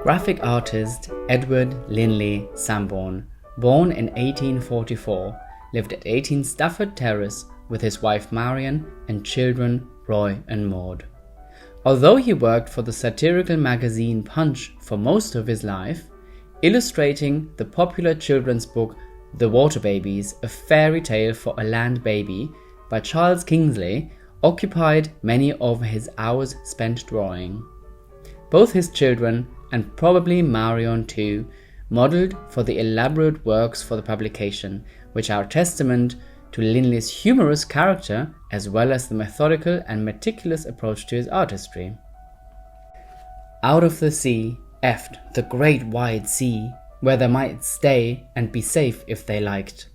Graphic artist Edward Linley Sambourne, born in 1844, lived at 18 Stafford Terrace with his wife Marion and children Roy and Maud. Although he worked for the satirical magazine Punch for most of his life, illustrating the popular children's book The Water Babies, A Fairy Tale for a Land Baby by Charles Kingley, occupied many of his hours spent drawing. Both his children, and probably Marion too, modelled for the elaborate works for the publication, which are a testament to Linley's humorous character as well as the methodical and meticulous approach to his artistry. Out of the sea, effed the great wide sea, where they might stay and be safe if they liked.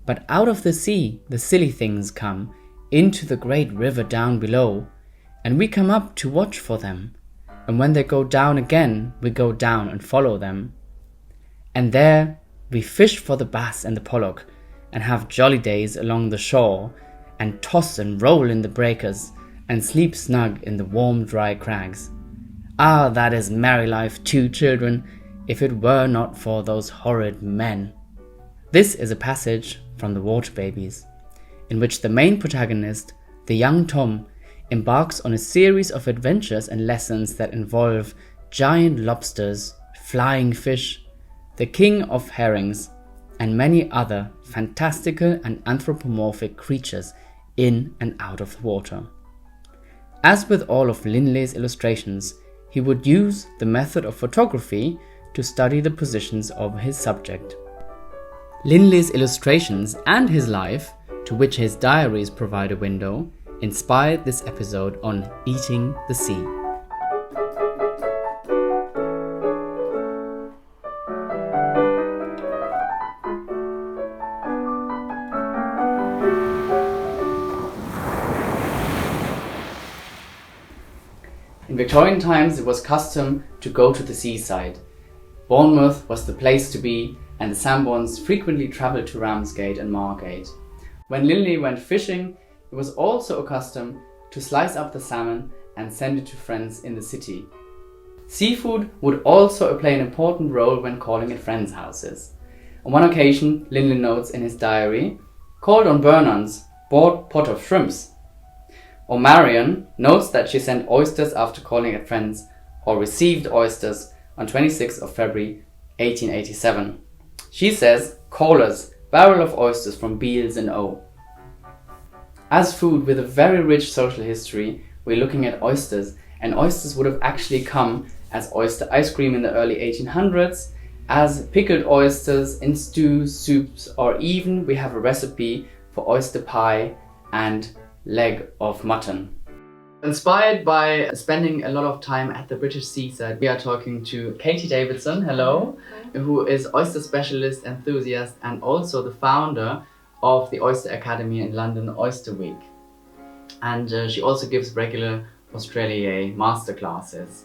But out of the sea the silly things come, into the great river down below, and we come up to watch for them, and when they go down again, we go down and follow them. And there we fish for the bass and the pollock, and have jolly days along the shore, and toss and roll in the breakers, and sleep snug in the warm dry crags. Ah, that is merry life too, children, if it were not for those horrid men. This is a passage from The Water Babies, in which the main protagonist, the young Tom, embarks on a series of adventures and lessons that involve giant lobsters, flying fish, the king of herrings, and many other fantastical and anthropomorphic creatures in and out of the water. As with all of Linley's illustrations, he would use the method of photography to study the positions of his subject. Linley's illustrations and his life, to which his diaries provide a window, inspired this episode on eating the sea. In Victorian times, it was custom to go to the seaside. Bournemouth was the place to be, and the Sambournes frequently travelled to Ramsgate and Margate. When Linley went fishing, it was also a custom to slice up the salmon and send it to friends in the city. Seafood would also play an important role when calling at friends' houses. On one occasion, Linley notes in his diary, "Called on Burnon's, bought pot of shrimps." Or Marion notes that she sent oysters after calling at friends, or received oysters on 26th of February 1887. She says, "Callers, barrel of oysters from Beals and O." As food with a very rich social history, we're looking at oysters, and oysters would have actually come as oyster ice cream in the early 1800s, as pickled oysters in stews, soups, or even we have a recipe for oyster pie and leg of mutton. Inspired by spending a lot of time at the British seaside, we are talking to Katy Davidson, hello, who is oyster specialist, enthusiast, and also the founder of the Oyster Academy in London Oyster Week. And she also gives regular Australia masterclasses.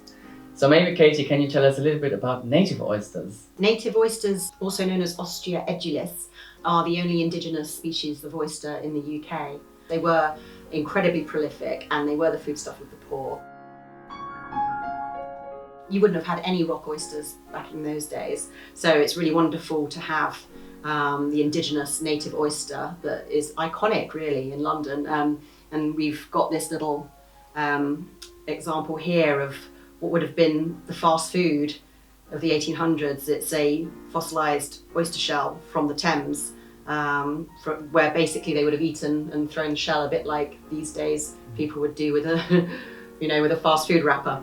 So maybe Katy, can you tell us a little bit about native oysters? Native oysters, also known as Oyster edulis, are the only indigenous species of oyster in the UK. They were incredibly prolific and they were the foodstuff of the poor. You wouldn't have had any rock oysters back in those days, so it's really wonderful to have the indigenous native oyster that is iconic really in London. And we've got this little example here of what would have been the fast food of the 1800s. It's a fossilised oyster shell from the Thames, where basically they would have eaten and thrown the shell a bit like these days people would do with a, with a fast food wrapper.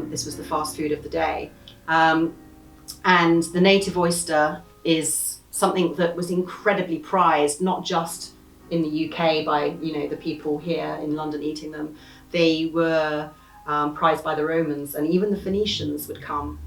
This was the fast food of the day. And the native oyster is something that was incredibly prized, not just in the UK by the people here in London eating them. They were prized by the Romans, and even the Phoenicians would come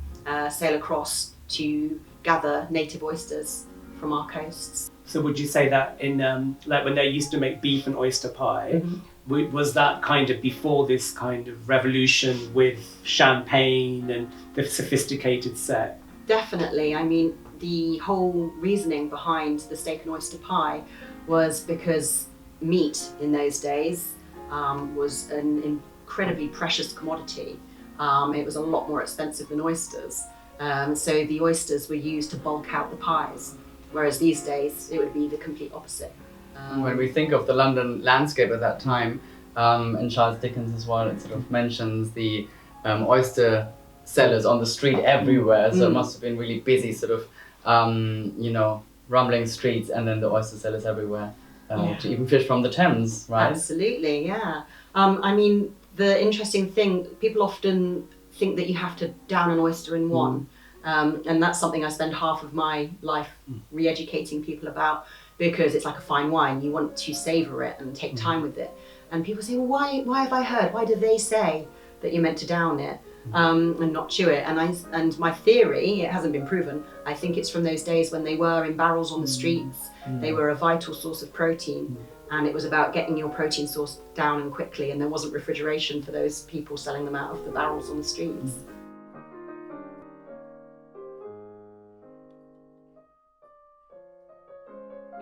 sail across to gather native oysters from our coasts. So would you say that in like when they used to make beef and oyster pie, was that kind of before this kind of revolution with champagne and the sophisticated set? Definitely. I mean, the whole reasoning behind the steak and oyster pie was because meat in those days was an incredibly precious commodity. it was a lot more expensive than oysters. So the oysters were used to bulk out the pies, whereas these days it would be the complete opposite. When we think of the London landscape at that time, and Charles Dickens as well, it sort of mentions the oyster sellers on the street everywhere, so it must have been really busy, sort of, rumbling streets, and then the oyster sellers everywhere, to even fish from the Thames, right? Absolutely, yeah. I mean, the interesting thing, people often think that you have to down an oyster in one, and that's something I spend half of my life re-educating people about, because it's like a fine wine. You want to savour it and take time with it. And people say, well, why have I heard? Why do they say that you're meant to down it and not chew it? And my theory, it hasn't been proven, I think it's from those days when they were in barrels on the streets. They were a vital source of protein, and it was about getting your protein source down and quickly, and there wasn't refrigeration for those people selling them out of the barrels on the streets.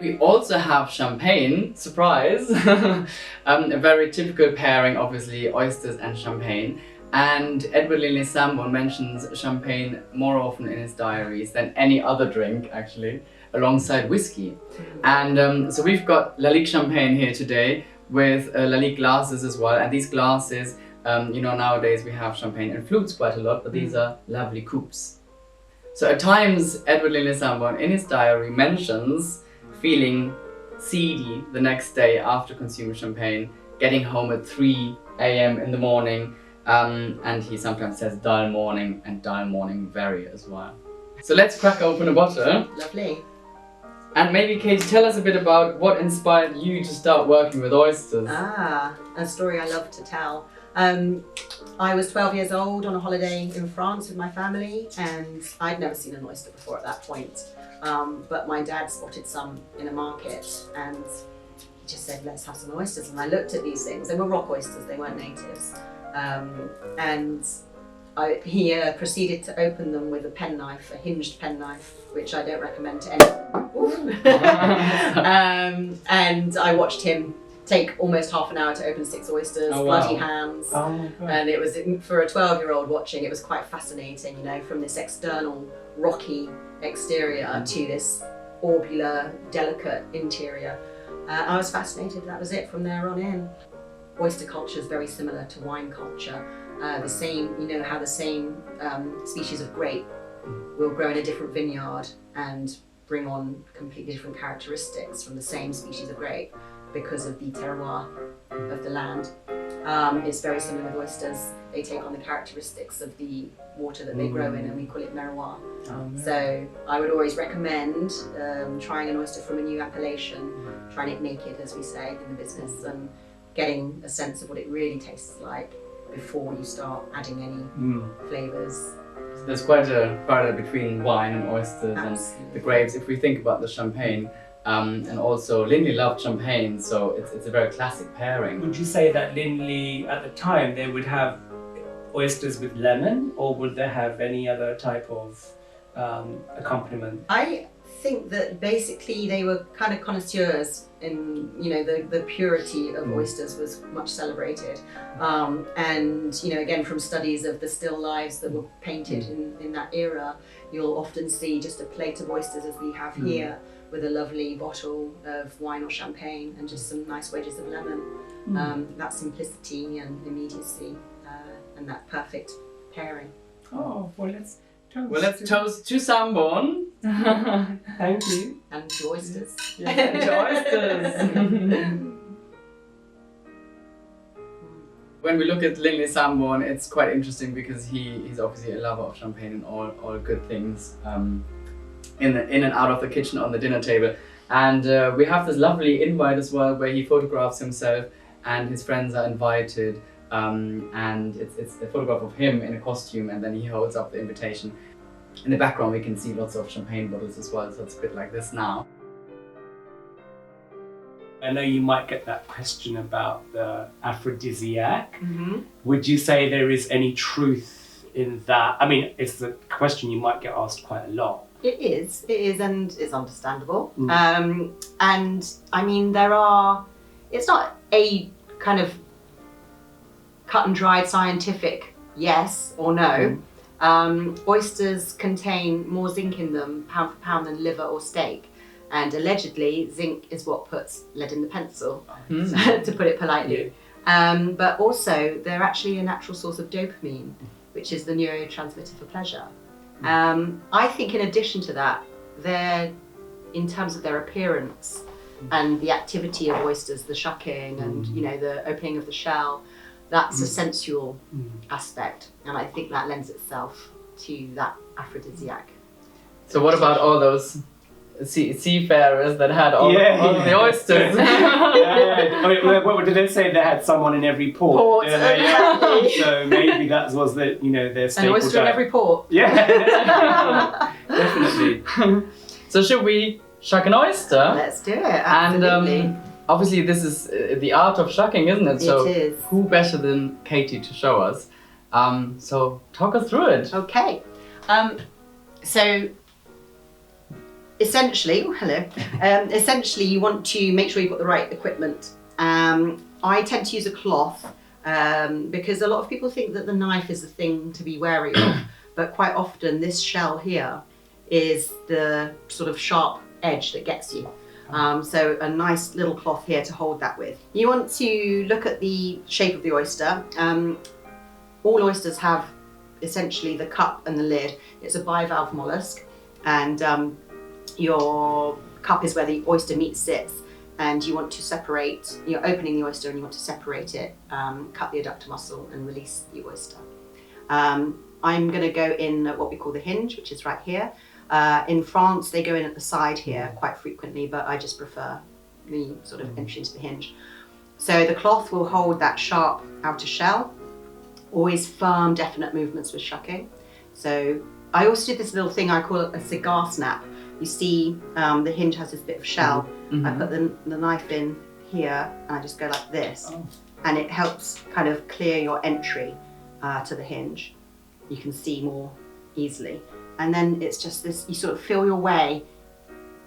We also have champagne, surprise, a very typical pairing, obviously, oysters and champagne. And Edward Linley Sambourne mentions champagne more often in his diaries than any other drink, actually, alongside whiskey. And so we've got Lalique champagne here today with Lalique glasses as well. And these glasses, nowadays we have champagne in flutes quite a lot, but these are lovely coupes. So at times, Edward Linley Sambourne in his diary mentions feeling seedy the next day after consuming champagne, getting home at 3 a.m. in the morning, and he sometimes says dull morning and dull morning very as well. So let's crack open a bottle. Lovely. And maybe, Katie, tell us a bit about what inspired you to start working with oysters. A story I love to tell. I was 12 years old on a holiday in France with my family, and I'd never seen an oyster before at that point. But my dad spotted some in a market, and he just said, let's have some oysters. And I looked at these things. They were rock oysters, they weren't natives. He proceeded to open them with a penknife, a hinged penknife, which I don't recommend to anyone. And I watched him take almost half an hour to open 6 oysters, bloody hands. Oh my God. And it was, for a 12-year-old watching, it was quite fascinating, from this external rocky exterior to this orbular, delicate interior. I was fascinated, that was it from there on in. Oyster culture is very similar to wine culture. The same, how the same species of grape will grow in a different vineyard and bring on completely different characteristics from the same species of grape because of the terroir of the land. It's very similar with oysters. They take on the characteristics of the water that they grow in, and we call it merroir. So I would always recommend trying an oyster from a new appellation, trying it naked, as we say in the business, and getting a sense of what it really tastes like before you start adding any flavours. There's quite a parallel between wine and oysters. Absolutely. And the grapes. If we think about the champagne, and also Linley loved champagne, so it's a very classic pairing. Would you say that Linley, at the time, they would have oysters with lemon, or would they have any other type of accompaniment? I think that basically they were kind of connoisseurs in, the purity of oysters was much celebrated. And, again, from studies of the still lives that were painted in that era, you'll often see just a plate of oysters as we have here, with a lovely bottle of wine or champagne and just some nice wedges of lemon. That simplicity and immediacy and that perfect pairing. Oh, well, let's toast. Well, let's toast to Sambourne. Thank you. And to oysters. Yes, and to oysters. When we look at Linley Sambourne, it's quite interesting because he's obviously a lover of champagne and all good things in and out of the kitchen on the dinner table. And we have this lovely invite as well where he photographs himself and his friends are invited. And it's a photograph of him in a costume, and then he holds up the invitation. In the background we can see lots of champagne bottles as well, so it's a bit like this now. I know you might get that question about the aphrodisiac. Would you say there is any truth in that? I mean, it's a question you might get asked quite a lot. It is, and it's understandable. And I mean, it's not a kind of cut and dried scientific yes or no. Oysters contain more zinc in them pound for pound than liver or steak. And allegedly, zinc is what puts lead in the pencil, to put it politely. But also, they're actually a natural source of dopamine, which is the neurotransmitter for pleasure. I think in addition to that, they're, in terms of their appearance and the activity of oysters, the shucking and the opening of the shell, that's a sensual aspect, and I think that lends itself to that aphrodisiac. So what about all those seafarers that had all the oysters? What did they say? They had someone in every port. So maybe that was their staple An oyster in diet. every port. Yeah, definitely. So should we shuck an oyster? Let's do it. Absolutely. And obviously this is the art of shucking, isn't it? So it is. who better than Katy to show us? So talk us through it. Okay. So essentially, essentially you want to make sure you've got the right equipment. I tend to use a cloth because a lot of people think that the knife is the thing to be wary of, but quite often this shell here is the sort of sharp edge that gets you. So a nice little cloth here to hold that with. You want to look at the shape of the oyster. All oysters have essentially the cup and the lid. It's a bivalve mollusk, and your cup is where the oyster meat sits, and you want to separate, you're opening the oyster and you want to separate it, cut the adductor muscle and release the oyster. I'm going to go in at what we call the hinge, which is right here. In France, they go in at the side here quite frequently, but I just prefer the sort of entry into the hinge. So the cloth will hold that sharp outer shell, always firm, definite movements with shucking. So I also did this little thing I call a cigar snap. You see the hinge has this bit of shell. I put the knife in here and I just go like this. And it helps kind of clear your entry to the hinge. You can see more easily. And then it's just this, you sort of feel your way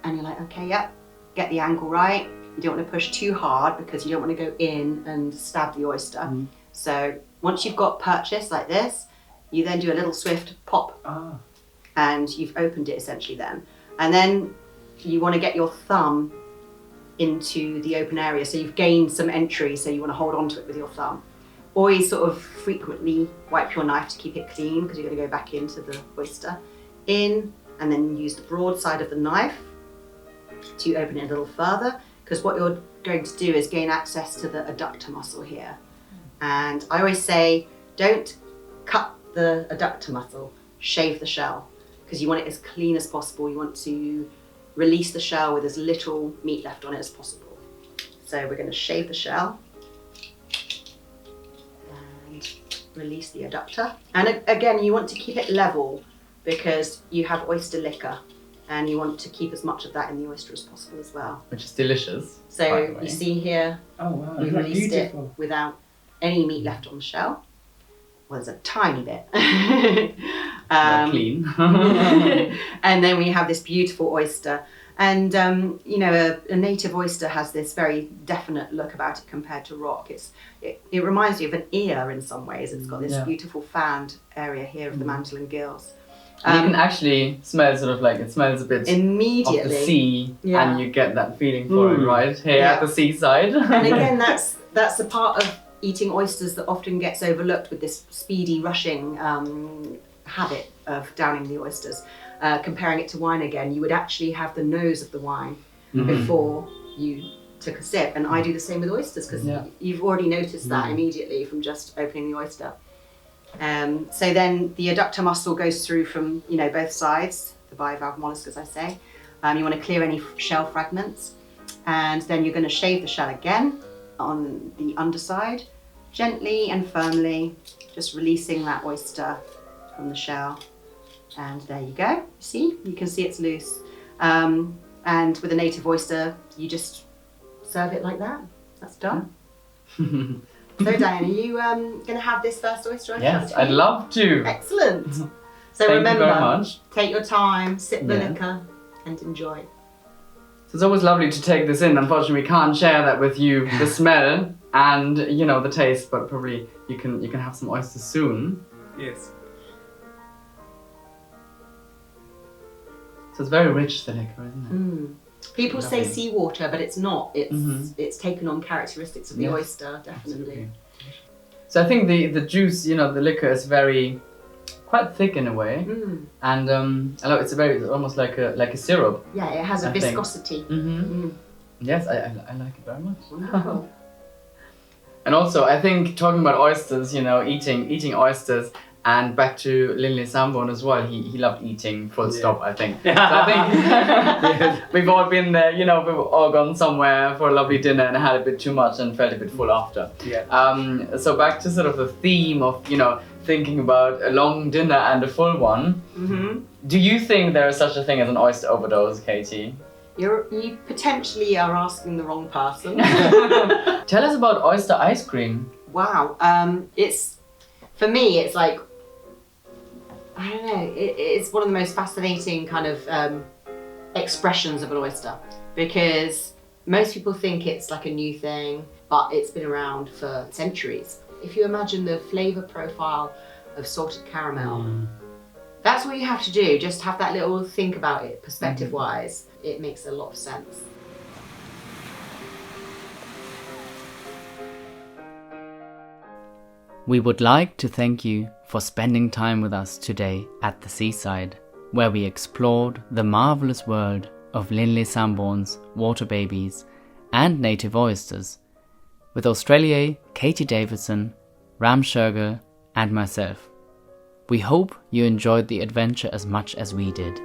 and you're like, okay, yep, get the angle right. You don't want to push too hard because you don't want to go in and stab the oyster. So once you've got purchase like this, you then do a little swift pop and you've opened it essentially then. And then you want to get your thumb into the open area. So you've gained some entry, so you want to hold on to it with your thumb. Always sort of frequently wipe your knife to keep it clean because you're going to go back into the oyster. In, and then use the broad side of the knife to open it a little further, because what you're going to do is gain access to the adductor muscle here. And I always say, don't cut the adductor muscle, shave the shell, because you want it as clean as possible. You want to release the shell with as little meat left on it as possible. So we're going to shave the shell and release the adductor. And again, you want to keep it level, because you have oyster liquor and you want to keep as much of that in the oyster as possible as well. Which is delicious. So you see here, We've released it without any meat left on the shell. Well, there's a tiny bit. Clean. And then we have this beautiful oyster. And a native oyster has this very definite look about it compared to rock. It reminds you of an ear in some ways. It's got this beautiful fanned area here of the mantle and gills. You can actually smell sort of like, it smells a bit immediately of the sea, and you get that feeling for it right here at the seaside. And again, that's the part of eating oysters that often gets overlooked with this speedy rushing habit of downing the oysters. Comparing it to wine again, you would actually have the nose of the wine before you took a sip. And I do the same with oysters because you've already noticed that immediately from just opening the oyster. So then the adductor muscle goes through from both sides, the bivalve mollusk, as I say. You want to clear any shell fragments, and then you're going to shave the shell again on the underside, gently and firmly, just releasing that oyster from the shell. And there you go. See, you can see it's loose. And with a native oyster, you just serve it like that. That's done. So Daen, are you going to have this first oyster? Yes, I'd love to. Excellent. So Thank remember, you very much. Take your time, sip the liquor, and enjoy. So it's always lovely to take this in. Unfortunately, we can't share that with you, the smell and the taste, but probably you can have some oysters soon. Yes. So it's very rich, the liquor, isn't it? Mm. People say Lovely. seawater, but it's not. It's Mhm. it's taken on characteristics of the Yes, oyster, definitely. Absolutely. So I think the juice, you know, the liquor is very quite thick in a way, Mm. and I love it's almost like a syrup. Yeah, it has a I think. viscosity. Mm-hmm. Mm. Yes, I like it very much. Wonderful. And also, I think talking about oysters, you know, eating oysters, and back to Linley Sambourne as well. He loved eating. Full stop. I think. So I think we've all been there. You know, we've all gone somewhere for a lovely dinner and had a bit too much and felt a bit full after. Yeah. So back to sort of the theme of, you know, thinking about a long dinner and a full one. Mm-hmm. Do you think there is such a thing as an oyster overdose, Katie? You potentially are asking the wrong person. Tell us about oyster ice cream. Wow. It's, for me, it's like, I don't know, it's one of the most fascinating kind of expressions of an oyster, because most people think it's like a new thing, but it's been around for centuries. If you imagine the flavour profile of salted caramel, that's what you have to do. Just have that little think about it, perspective-wise. It makes a lot of sense. We would like to thank you for spending time with us today at the seaside, where we explored the marvellous world of Linley Sambourne's water babies and native oysters, with Australier Katy Davidson, Ram Shergill and myself. We hope you enjoyed the adventure as much as we did.